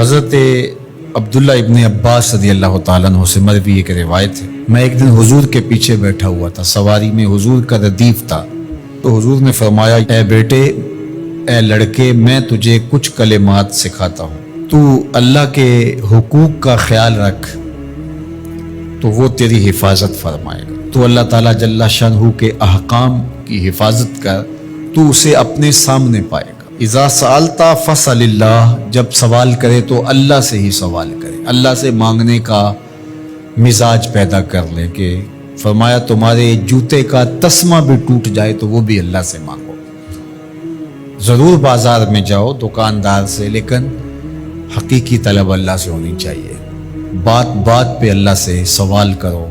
حضرت عبداللہ ابن عباس رضی اللہ تعالیٰ عنہ سے مروی ایک روایت ہے، میں ایک دن حضور کے پیچھے بیٹھا ہوا تھا، سواری میں حضور کا ردیف تھا، تو حضور نے فرمایا اے بیٹے، اے لڑکے، میں تجھے کچھ کلمات سکھاتا ہوں، تو اللہ کے حقوق کا خیال رکھ تو وہ تیری حفاظت فرمائے گا۔ تو اللہ تعالیٰ جل شانہ کے احکام کی حفاظت کر، تو اسے اپنے سامنے پائے گا۔ اذا سألت فاسأل اللہ، جب سوال کرے تو اللہ سے ہی سوال کرے، اللہ سے مانگنے کا مزاج پیدا کر لے، کہ فرمایا تمہارے جوتے کا تسمہ بھی ٹوٹ جائے تو وہ بھی اللہ سے مانگو۔ ضرور بازار میں جاؤ دکاندار سے، لیکن حقیقی طلب اللہ سے ہونی چاہیے۔ بات بات پہ اللہ سے سوال کرو،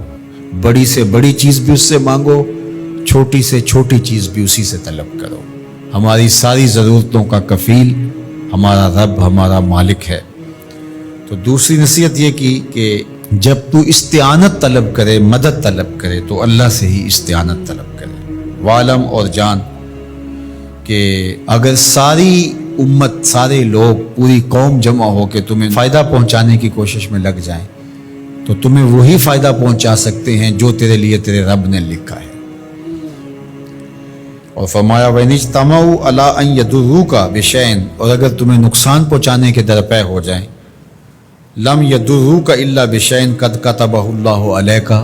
بڑی سے بڑی چیز بھی اس سے مانگو، چھوٹی سے چھوٹی چیز بھی اسی سے طلب کرو۔ ہماری ساری ضرورتوں کا کفیل ہمارا رب، ہمارا مالک ہے۔ تو دوسری نصیحت یہ کی کہ جب تو استعانت طلب کرے، مدد طلب کرے، تو اللہ سے ہی استعانت طلب کرے۔ وعلم، اور جان کہ اگر ساری امت، سارے لوگ، پوری قوم جمع ہو کے تمہیں فائدہ پہنچانے کی کوشش میں لگ جائیں تو تمہیں وہی فائدہ پہنچا سکتے ہیں جو تیرے لیے تیرے رب نے لکھا ہے۔ اور فرمایا وَإِنِ اجْتَمَعُوا عَلَىٰ أَن يَضُرُّوكَ بِشَيْءٍ، اور اگر تمہیں نقصان پہنچانے کے درپے ہو جائیں، لَمْ يَضُرُّوكَ إِلَّا بِشَيْءٍ قَدْ كَتَبَهُ اللَّهُ عَلَيْكَ،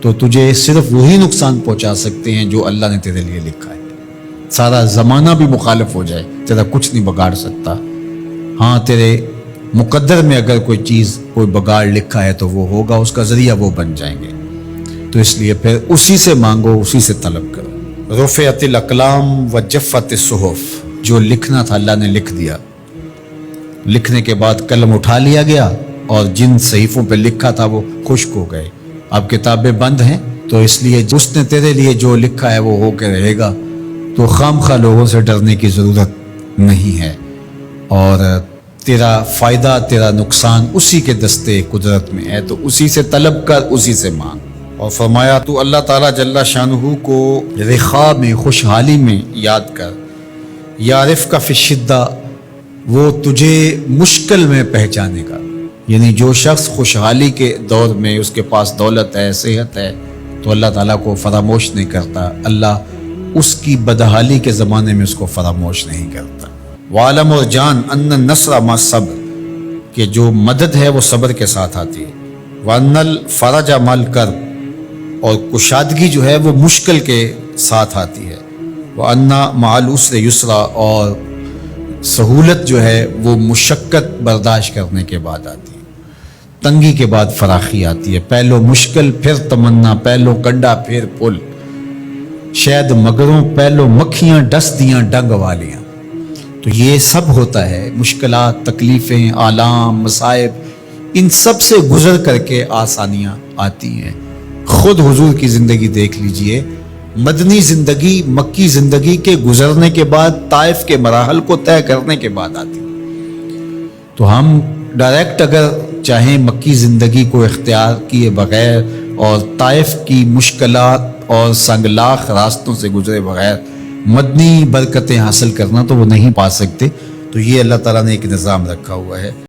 تو تجھے صرف وہی نقصان پہنچا سکتے ہیں جو اللہ نے تیرے لیے لکھا ہے۔ سارا زمانہ بھی مخالف ہو جائے، تیرا کچھ نہیں بگاڑ سکتا۔ ہاں، تیرے مقدر میں اگر کوئی چیز، کوئی بگاڑ لکھا ہے تو وہ ہوگا، اس کا ذریعہ وہ بن جائیں گے۔ تو اس لیے پھر اسی سے مانگو، اسی سے طلب کرو۔ رفعت الاقلام وجفت الصحف، جو لکھنا تھا اللہ نے لکھ دیا، لکھنے کے بعد قلم اٹھا لیا گیا، اور جن صحیفوں پہ لکھا تھا وہ خشک ہو گئے۔ اب کتابیں بند ہیں، تو اس لیے اس نے تیرے لیے جو لکھا ہے وہ ہو کے رہے گا، تو خام خواہ لوگوں سے ڈرنے کی ضرورت نہیں ہے، اور تیرا فائدہ، تیرا نقصان اسی کے دستے قدرت میں ہے، تو اسی سے طلب کر، اسی سے مانگ۔ اور فرمایا تو اللہ تعالیٰ جل شانہ کو رخاء میں، خوشحالی میں یاد کر، یعرف کا فی الشدہ، وہ تجھے مشکل میں پہچانے گا۔ یعنی جو شخص خوشحالی کے دور میں اس کے پاس دولت ہے، صحت ہے، تو اللہ تعالیٰ کو فراموش نہیں کرتا، اللہ اس کی بدحالی کے زمانے میں اس کو فراموش نہیں کرتا۔ وعلم، اور جان، ان النصر مع الصبر، کہ جو مدد ہے وہ صبر کے ساتھ آتی ہے۔ وان الفرج مع الکرب، اور کشادگی جو ہے وہ مشکل کے ساتھ آتی ہے۔ وان مع العسر یسرا، اور سہولت جو ہے وہ مشقت برداشت کرنے کے بعد آتی ہے، تنگی کے بعد فراخی آتی ہے۔ پہلو مشکل، پھر تمنا، پہلو کنڈا پھر پل، شاید مگروں پہلو مکھیاں ڈس دیاں ڈنگ والیاں۔ تو یہ سب ہوتا ہے، مشکلات، تکلیفیں، آلام، مصائب، ان سب سے گزر کر کے آسانیاں آتی ہیں۔ خود حضور کی زندگی دیکھ لیجئے، مدنی زندگی مکی زندگی کے گزرنے کے بعد، طائف کے مراحل کو طے کرنے کے بعد آتی۔ تو ہم ڈائریکٹ اگر چاہیں مکی زندگی کو اختیار کیے بغیر اور طائف کی مشکلات اور سنگلاخ راستوں سے گزرے بغیر مدنی برکتیں حاصل کرنا، تو وہ نہیں پا سکتے۔ تو یہ اللہ تعالیٰ نے ایک نظام رکھا ہوا ہے۔